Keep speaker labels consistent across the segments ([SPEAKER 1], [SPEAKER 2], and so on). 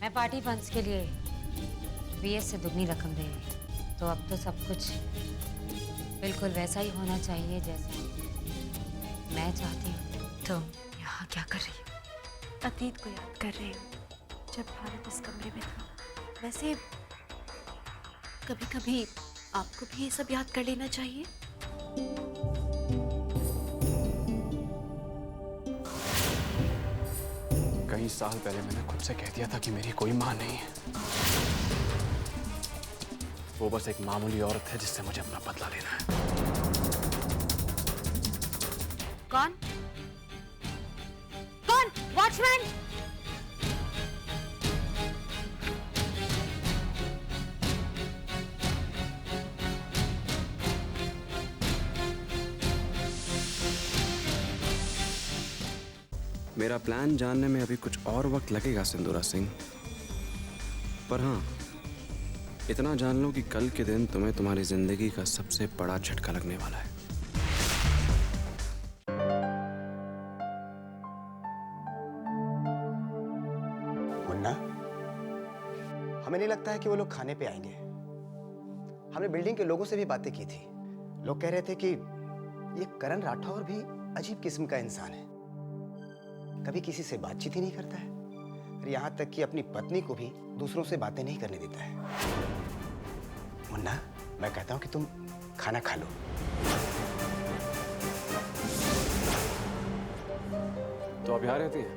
[SPEAKER 1] मैं party funds के लिए बीएस से दुगनी रकम दे रही, तो अब तो सब कुछ बिल्कुल वैसा ही होना चाहिए जैसा मैं चाहती हूँ।
[SPEAKER 2] तो यहाँ क्या कर रही हो?
[SPEAKER 3] अतीत को याद कर रही हूँ जब भारत इस कमरे में था। वैसे कभी कभी आपको भी ये सब याद कर लेना चाहिए।
[SPEAKER 4] कई साल पहले मैंने खुद से कह दिया था कि मेरी कोई माँ नहीं है। वो बस एक मामूली औरत है जिससे मुझे अपना बदला लेना है।
[SPEAKER 1] कौन? कौन? वॉचमैन!
[SPEAKER 4] मेरा प्लान जानने में अभी कुछ और वक्त लगेगा सिंदूरा सिंह, पर हाँ, इतना जान लो कि कल के दिन तुम्हें तुम्हारी जिंदगी का सबसे बड़ा झटका लगने वाला है।
[SPEAKER 5] मुन्ना, हमें नहीं लगता है कि वो लोग खाने पे आएंगे। हमने बिल्डिंग के लोगों से भी बातें की थी। लोग कह रहे थे कि ये करण राठौर भी अजीब किस्म का इंसान है, कभी किसी से बातचीत ही नहीं करता है और यहाँ तक कि अपनी पत्नी को भी दूसरों से बातें नहीं करने देता है। मुन्ना, मैं कहता हूँ कि तुम खाना खा लो।
[SPEAKER 4] तो अब यहाँ रहती है?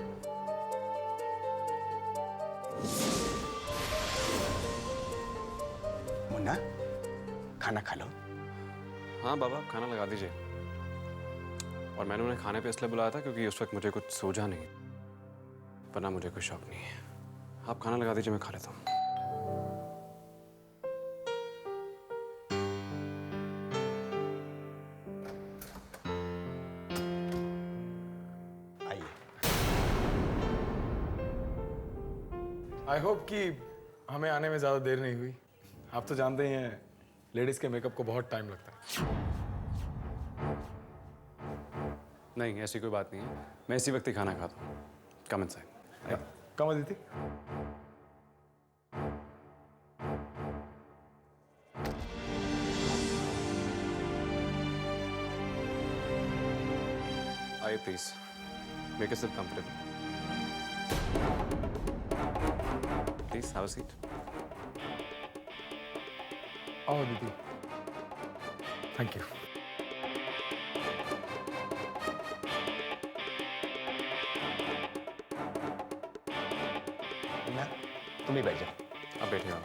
[SPEAKER 5] मुन्ना, खाना खा लो।
[SPEAKER 4] हाँ बाबा, खाना लगा दीजिए। और मैंने उन्हें खाने पे इसलिए बुलाया था क्योंकि उस वक्त मुझे कुछ सूझा नहीं, वरना मुझे कोई शौक नहीं है। आप खाना लगा दीजिए, मैं खा लेता हूँ।
[SPEAKER 5] आइए।
[SPEAKER 6] आई होप कि हमें आने में ज़्यादा देर नहीं हुई। आप तो जानते ही हैं, लेडीज़ के मेकअप को बहुत टाइम लगता है।
[SPEAKER 4] नहीं, ऐसी कोई बात नहीं है। मैं इसी वक्त ही खाना खाता हूँ। Come inside.
[SPEAKER 6] कम अदिति।
[SPEAKER 4] आइए please, make yourself comfortable. Please have a seat.
[SPEAKER 6] आओ अदिति। Thank you.
[SPEAKER 5] मुन्ना, तुम भी बैठ जाओ।
[SPEAKER 4] अब बैठिए आप।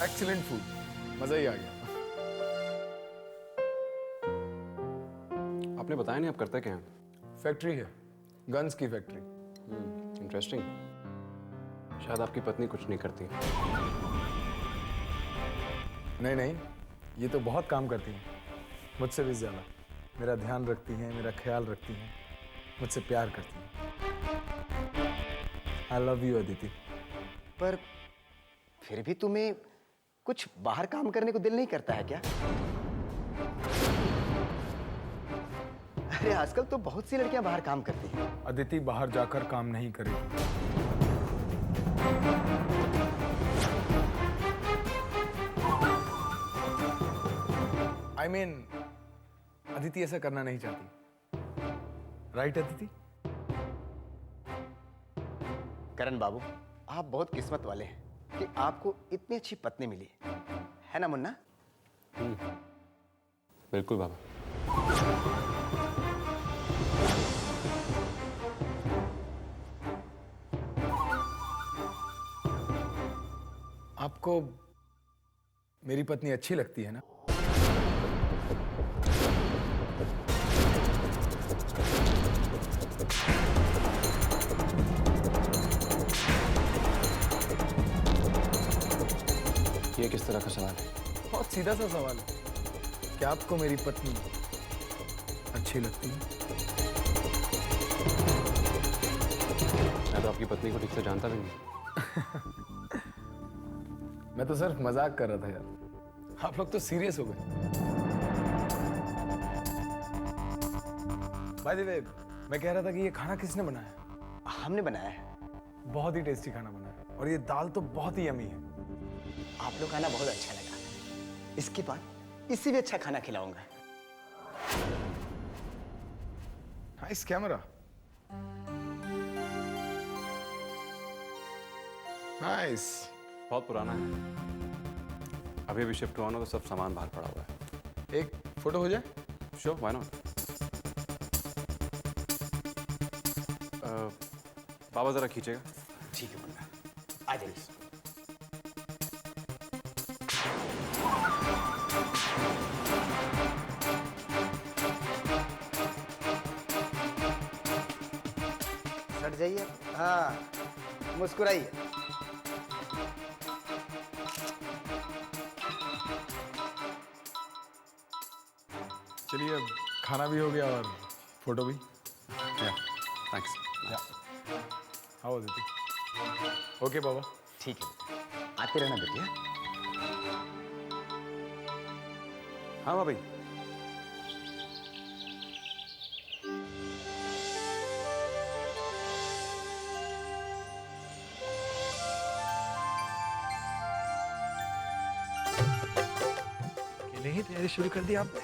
[SPEAKER 6] एक्सीलेंट फूड, मज़ा ही आ गया।
[SPEAKER 4] आपने बताया नहीं आप करते क्या हैं?
[SPEAKER 6] फैक्ट्री है, गन्स की फैक्ट्री।
[SPEAKER 4] इंटरेस्टिंग। शायद आपकी पत्नी कुछ नहीं करती।
[SPEAKER 6] नहीं नहीं, ये तो बहुत काम करती हैं, मुझसे भी ज़्यादा। मेरा ध्यान रखती हैं, मेरा ख्याल रखती हैं, मुझसे प्यार करती हैं। I love you Aditi.
[SPEAKER 5] पर फिर भी तुम्हें कुछ बाहर काम करने को दिल नहीं करता है क्या? अरे आजकल तो बहुत सी लड़कियां बाहर काम करती हैं।
[SPEAKER 6] अदिति बाहर जाकर काम नहीं करेगी। I mean, अदिति ऐसा करना नहीं चाहती। राइट अदिति?
[SPEAKER 5] करण बाबू, आप बहुत किस्मत वाले हैं कि आपको इतनी अच्छी पत्नी मिली है ना मुन्ना?
[SPEAKER 4] बिल्कुल बाबा।
[SPEAKER 6] आपको मेरी पत्नी अच्छी लगती है ना?
[SPEAKER 4] ये किस तरह का सवाल है?
[SPEAKER 6] बहुत सीधा सा सवाल है। क्या आपको मेरी पत्नी अच्छी लगती है?
[SPEAKER 4] मैं तो आपकी पत्नी को ठीक से जानता भी नहीं।
[SPEAKER 6] मैं तो सिर्फ मजाक कर रहा था यार। आप लोग तो सीरियस हो गए। बाय द वे, मैं कह रहा था कि ये खाना किसने बनाया?
[SPEAKER 5] हमने बनाया है।
[SPEAKER 6] बहुत ही टेस्टी खाना बना है और ये दाल तो बहुत ही यमी है।
[SPEAKER 5] आप लोग खाना बहुत अच्छा लगा। इसके बाद इससे भी अच्छा खाना खिलाऊंगा।
[SPEAKER 6] Nice camera. नाइस।
[SPEAKER 4] बहुत पुराना है, अभी अभी शिफ्ट हुआ ना तो सब सामान बाहर पड़ा हुआ है।
[SPEAKER 6] एक फोटो हो जाए?
[SPEAKER 4] Sure, why not. बाबा जरा खींचेगा।
[SPEAKER 5] ठीक है मुन्ना, आ जाइए। सट जाइए। हाँ, मुस्कुराइए।
[SPEAKER 6] चलिए, अब खाना भी हो गया और फोटो भी।
[SPEAKER 4] थैंक्स।
[SPEAKER 6] आओ दीदी। ओके बाबा।
[SPEAKER 5] ठीक है, आते रहना बेटिया।
[SPEAKER 4] हाँ भाई।
[SPEAKER 6] अकेले ही तैयारी शुरू कर दी आपने?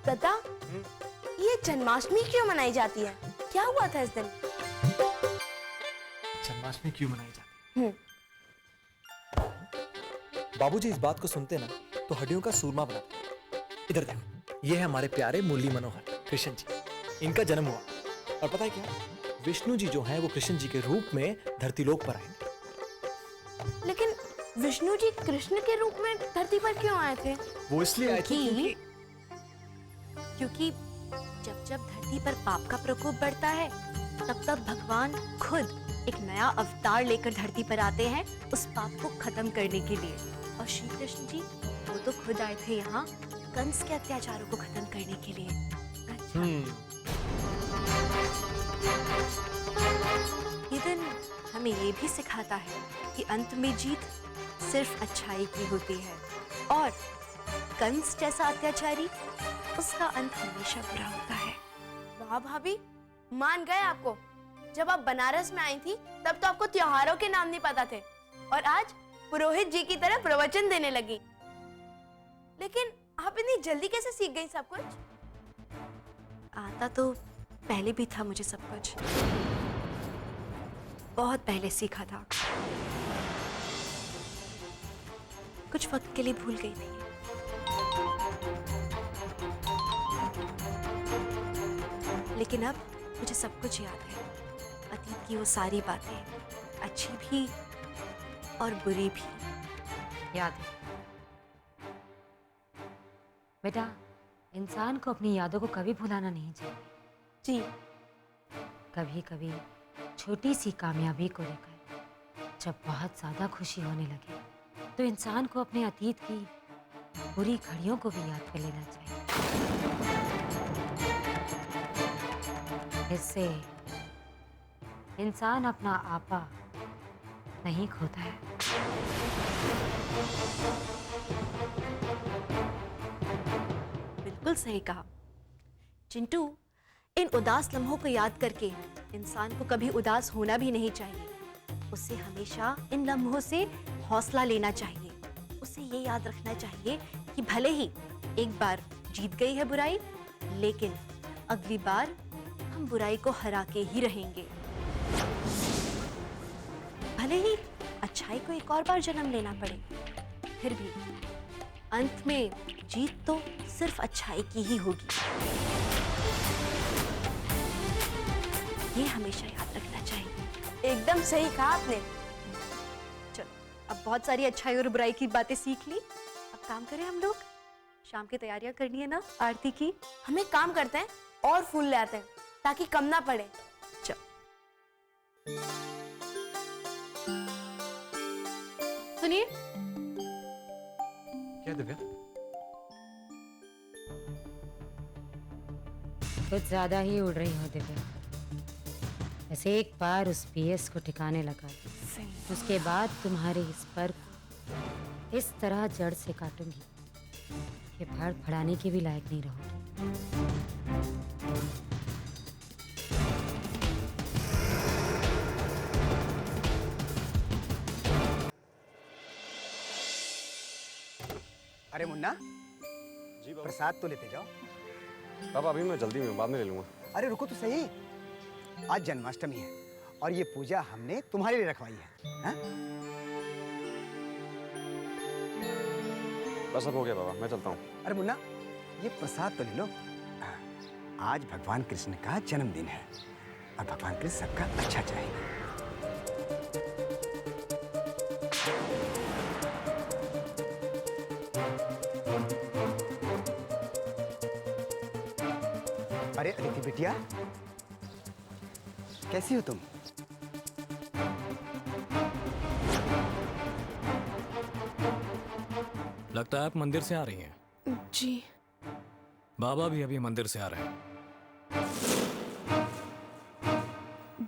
[SPEAKER 7] दत्ता, ये जन्माष्टमी क्यों मनाई जाती है? क्या हुआ था इस दिन?
[SPEAKER 6] जन्माष्टमी क्यों मनाई जाती है?
[SPEAKER 8] बाबूजी इस बात को सुनते ना तो हड्डियों का सूरमा बनाते। इधर देखो, ये है हमारे प्यारे मुरली मनोहर कृष्ण जी। इनका जन्म हुआ और पता है क्या, विष्णु जी जो हैं वो कृष्ण जी के रूप में धरतीलोक पर आए।
[SPEAKER 7] लेकिन विष्णु जी कृष्ण के रूप में धरती पर क्यों आए थे?
[SPEAKER 8] वो इसलिए आए थे
[SPEAKER 7] क्योंकि जब जब धरती पर पाप का प्रकोप बढ़ता है तब तब भगवान खुद एक नया अवतार लेकर धरती पर आते हैं उस पाप को खत्म करने के लिए। और श्री कृष्ण जी वो तो खुद आए थे यहाँ कंस के अत्याचारों को खत्म करने के लिए। अच्छा। ये दिन हमें ये भी सिखाता है कि अंत में जीत सिर्फ अच्छाई की होती है और कंस जैसा अत्याचारी उसका अंत हमेशा बुरा होता है। वाह भाभी, मान गए आपको। जब आप बनारस में आई थी तब तो आपको त्योहारों के नाम नहीं पता थे और आज पुरोहित जी की तरह प्रवचन देने लगी। लेकिन आप इतनी जल्दी कैसे सीख गई सब कुछ? आता तो पहले भी था मुझे सब कुछ, बहुत पहले सीखा था। कुछ वक्त के लिए भूल गई थी। लेकिन अब मुझे सब कुछ याद है, अतीत की वो सारी बातें, अच्छी भी और बुरी भी।
[SPEAKER 1] याद है बेटा, इंसान को अपनी यादों को कभी भुलाना नहीं चाहिए।
[SPEAKER 7] जी।
[SPEAKER 1] कभी कभी छोटी सी कामयाबी को लेकर जब बहुत ज्यादा खुशी होने लगे तो इंसान को अपने अतीत की बुरी घड़ियों को भी याद कर लेना चाहिए। इससे इंसान अपना आपा नहीं खोता है।
[SPEAKER 7] बिल्कुल सही कहा चिंटू। इन उदास लम्हों को याद करके इंसान को कभी उदास होना भी नहीं चाहिए। उसे हमेशा इन लम्हों से हौसला लेना चाहिए। उसे ये याद रखना चाहिए कि भले ही एक बार जीत गई है बुराई, लेकिन अगली बार हम बुराई को हरा के ही रहेंगे। भले ही अच्छाई को एक और बार जन्म लेना पड़े, फिर भी अंत में जीत तो सिर्फ अच्छाई की ही होगी। ये हमेशा याद रखना चाहिए। एकदम सही कहा आपने। चलो, अब बहुत सारी अच्छाई और बुराई की बातें सीख ली, अब काम करें हम लोग। शाम की तैयारियां करनी है ना आरती की। हम एक काम करते हैं और फूल ले आते हैं ताकि कम ना पड़े। चलो। सुनिए।
[SPEAKER 6] क्या दिव्या?
[SPEAKER 1] कुछ ज्यादा ही उड़ रही हो दिव्या। बस एक बार उस पीएस को ठिकाने लगा दो, उसके बाद तुम्हारे इस पर इस तरह जड़ से काटूंगी कि फाड़ फड़ाने के भी लायक नहीं रहोगी।
[SPEAKER 5] अरे मुन्ना,
[SPEAKER 4] जी बाबा।
[SPEAKER 5] प्रसाद तो लेते जाओ।
[SPEAKER 4] बाबा अभी मैं जल्दी में बाद में ले लूँगा।
[SPEAKER 5] अरे रुको तो सही, आज जन्माष्टमी है और ये पूजा हमने तुम्हारे लिए रखवाई है, हाँ?
[SPEAKER 4] बस अब हो गया बाबा, मैं चलता हूँ।
[SPEAKER 5] अरे मुन्ना, ये प्रसाद तो ले लो। आज भगवान कृष्ण का जन्मदिन है और भगवान कृष्ण सबका अच्छा चाहेंगे। अरे अदिति बिटिया, कैसी हो तुम?
[SPEAKER 9] लगता है आप मंदिर से आ रही हैं।
[SPEAKER 2] जी।
[SPEAKER 9] बाबा भी अभी मंदिर से आ रहे हैं।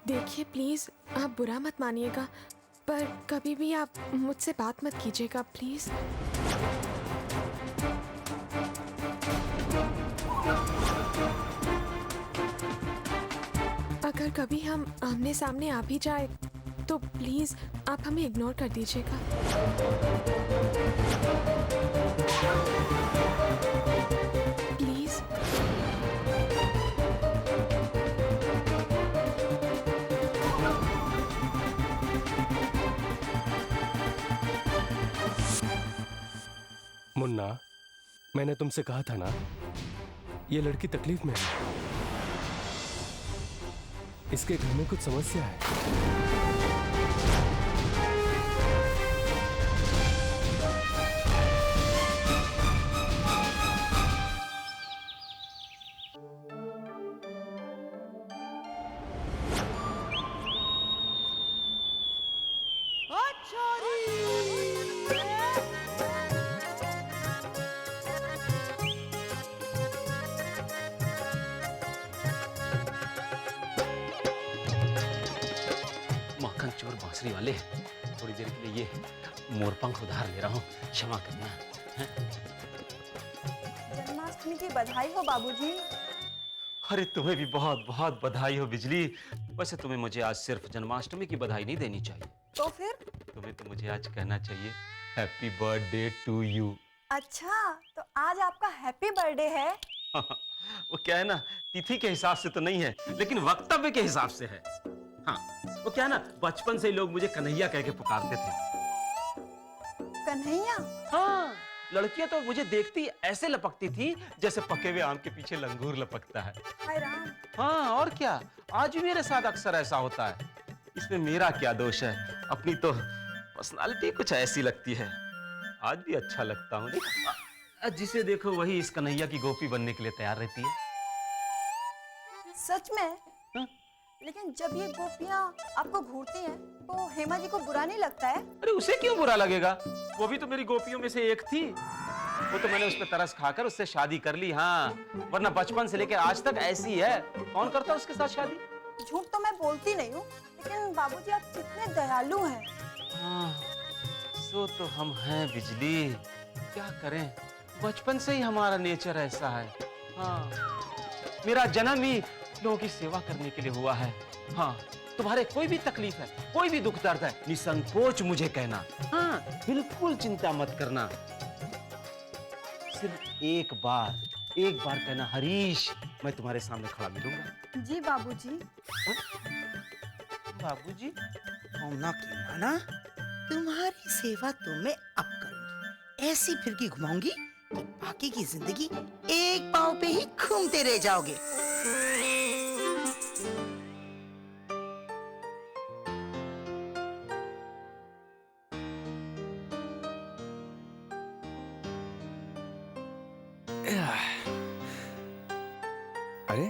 [SPEAKER 2] देखिए प्लीज, आप बुरा मत मानिएगा, पर कभी भी आप मुझसे बात मत कीजिएगा प्लीज। अगर कभी हम आमने सामने आ भी जाए तो प्लीज आप हमें इग्नोर कर दीजिएगा। प्लीज।
[SPEAKER 10] मुन्ना, मैंने तुमसे कहा था ना, ये लड़की तकलीफ में है। इसके घर में कुछ समस्या है।
[SPEAKER 11] मक्खन चोर बांसुरी वाले, थोड़ी देर के लिए ये मोरपंख उधार ले रहा हूँ, क्षमा करना।
[SPEAKER 7] जन्माष्टमी की बधाई हो बाबूजी।
[SPEAKER 11] अरे तुम्हें भी बहुत बहुत बधाई हो बिजली। वैसे तुम्हें मुझे आज सिर्फ जन्माष्टमी की बधाई नहीं देनी चाहिए,
[SPEAKER 7] तो फिर?
[SPEAKER 11] तुम्हें तो मुझे आज कहना चाहिए हैप्पी बर्थडे टू यू।
[SPEAKER 7] अच्छा, तो आज आपका हैप्पी बर्थडे है?
[SPEAKER 11] वो क्या है ना, तिथि के हिसाब से तो नहीं है, लेकिन वक्तव्य के हिसाब से है। हाँ, वो क्या है ना, बचपन से ही लोग मुझे कन्हैया कह के पुकारते थे।
[SPEAKER 7] कन्हैया?
[SPEAKER 11] हाँ, लड़कियां तो मुझे देखती ऐसे लपकती थी जैसे पके हुए आम के पीछे लंगूर लपकता है।
[SPEAKER 7] हाय राम।
[SPEAKER 11] हाँ, और क्या, आज भी मेरे साथ अक्सर ऐसा होता है। इसमें मेरा क्या दोष है? अपनी तो पर्सनालिटी कुछ ऐसी लगती है। आज भी अच्छा लगता हूँ। जिसे देखो वही इस कन्हैया की गोपी बनने के लिए तैयार रहती है।
[SPEAKER 7] सच में? लेकिन जब ये गोपियाँ आपको घूरती हैं, तो हेमा जी को बुरा नहीं लगता है?
[SPEAKER 11] अरे उसे क्यों बुरा लगेगा? वो भी तो मेरी गोपियों में से एक थी। वो तो मैंने उस पर तरस खाकर उससे शादी कर ली। हाँ, वरना बचपन से लेकर आज तक ऐसी है। कौन करता उसके साथ शादी?
[SPEAKER 7] झूठ तो मैं बोलती नहीं हूँ, लेकिन बाबूजी आप कितने दयालु हैं।
[SPEAKER 11] हाँ, सो तो हम हैं बिजली, क्या करें, बचपन से ही हमारा नेचर ऐसा है। हाँ, मेरा जन्म ही लोगों की सेवा करने के लिए हुआ है। हाँ, तुम्हारे कोई भी तकलीफ है, कोई भी दुख दर्द है, निसंकोच मुझे कहना। हाँ, बिल्कुल चिंता मत करना। सिर्फ एक बार कहना, हरीश, मैं तुम्हारे सामने खड़ा मिलूंगा।
[SPEAKER 7] जी बाबूजी।
[SPEAKER 11] बाबूजी?
[SPEAKER 12] ना की माना, तुम्हारी सेवा तो मैं अब करूंगी। ऐसी फिरकी घुमाऊंगी कि बाकी की जिंदगी एक पांव पे ही घूमते रह जाओगे।
[SPEAKER 13] अरे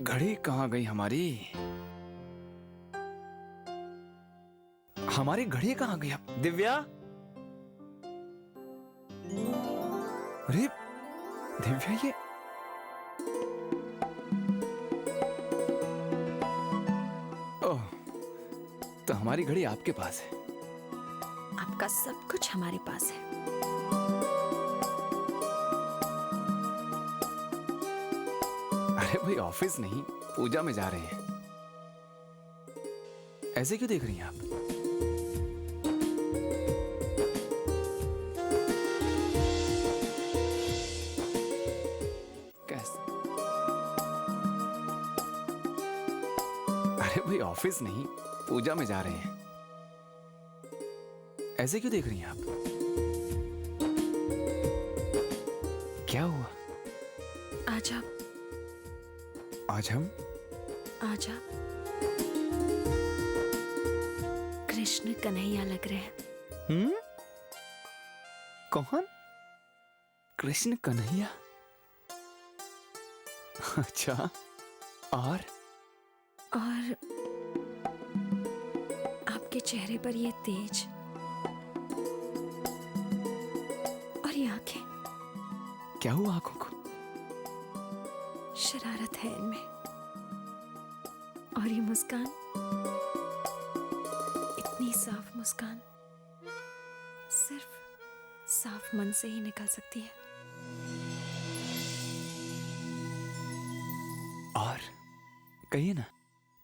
[SPEAKER 13] घड़ी कहाँ गई हमारी? हमारी घड़ी कहाँ गई? दिव्या? अरे दिव्या, ये ओह, तो हमारी घड़ी आपके पास है।
[SPEAKER 3] आपका सब कुछ हमारे पास है।
[SPEAKER 13] अरे भाई ऑफिस नहीं, पूजा में जा रहे हैं। ऐसे क्यों देख रही हैं आप? कैसे? अरे भाई ऑफिस नहीं, पूजा में जा रहे हैं। ऐसे क्यों देख रही हैं आप? क्या हुआ?
[SPEAKER 3] आज आप
[SPEAKER 13] आज हम
[SPEAKER 3] कृष्ण कन्हैया लग रहे हैं।
[SPEAKER 13] कौन? कृष्ण कन्हैया? अच्छा, और
[SPEAKER 3] आपके चेहरे पर ये तेज और ये आंखें,
[SPEAKER 13] क्या हुआ आंखों को?
[SPEAKER 3] शरारत है इनमें। और ये मुस्कान, इतनी साफ मुस्कान सिर्फ साफ मन से ही निकल सकती है।
[SPEAKER 13] और कहिए ना,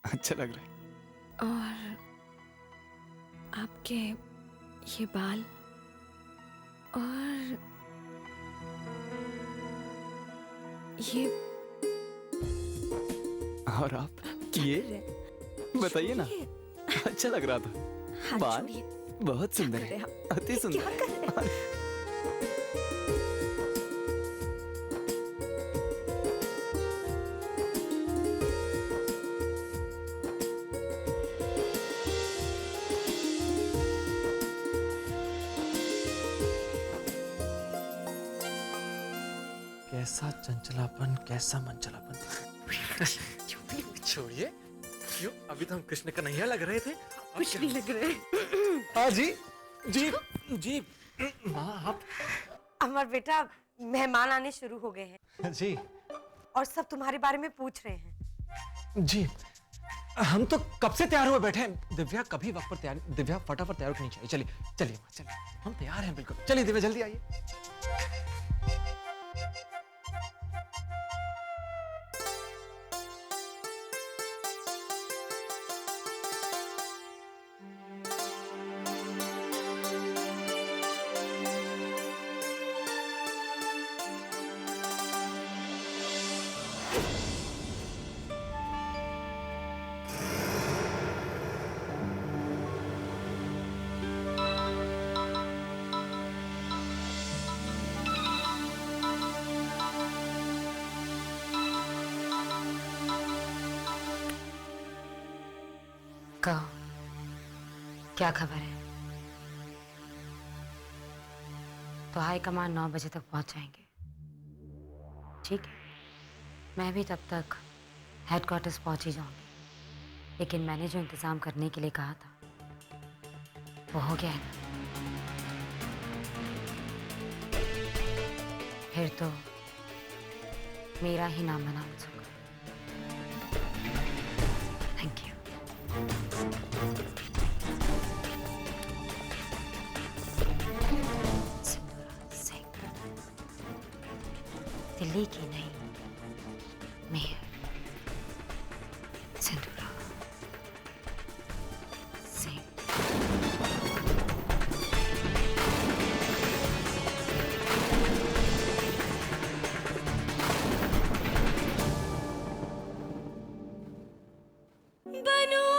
[SPEAKER 13] अच्छा लग रहा है।
[SPEAKER 3] और आपके ये बाल और ये
[SPEAKER 13] और आप ये बताइए ना, अच्छा लग रहा था।
[SPEAKER 3] हाथ
[SPEAKER 13] बाल
[SPEAKER 3] छोड़िए।
[SPEAKER 13] बहुत सुंदर है, अति सुंदर।
[SPEAKER 8] कैसा चंचलापन, कैसा मनचलापन। छोड़िए, क्यों? अभी तो हम कृष्ण कन्हैया लग रहे थे।
[SPEAKER 3] कुछ नहीं लग रहे।
[SPEAKER 8] हाँ जी जी जी। माँ आप?
[SPEAKER 14] अमर बेटा, मेहमान आने शुरू हो गए हैं
[SPEAKER 8] जी।
[SPEAKER 14] और सब तुम्हारे बारे में पूछ रहे हैं।
[SPEAKER 8] जी, हम तो कब से तैयार हुए बैठे हैं। दिव्या कभी वक्त पर तैयार, दिव्या फटाफट तैयार होनी चाहिए। चलिए चलिए माँ, चलिए, हम तैयार हैं बिल्कुल। चलिए दिव्या, जल्दी आइए।
[SPEAKER 1] कहो, क्या खबर है? तो हाई कमान 9 बजे तक पहुंच जाएंगे, ठीक है? मैं भी तब तक हेडक्वार्टर्स पहुंच ही जाऊंगी। लेकिन मैंने जो इंतजाम करने के लिए कहा था वो हो गया है ना? फिर तो मेरा ही नाम अनाउंस होगा। Thank you. सिंदूरा सिंह, दिल्ली की नहीं, मेयर सिंदूरा सिंह।
[SPEAKER 7] बनूं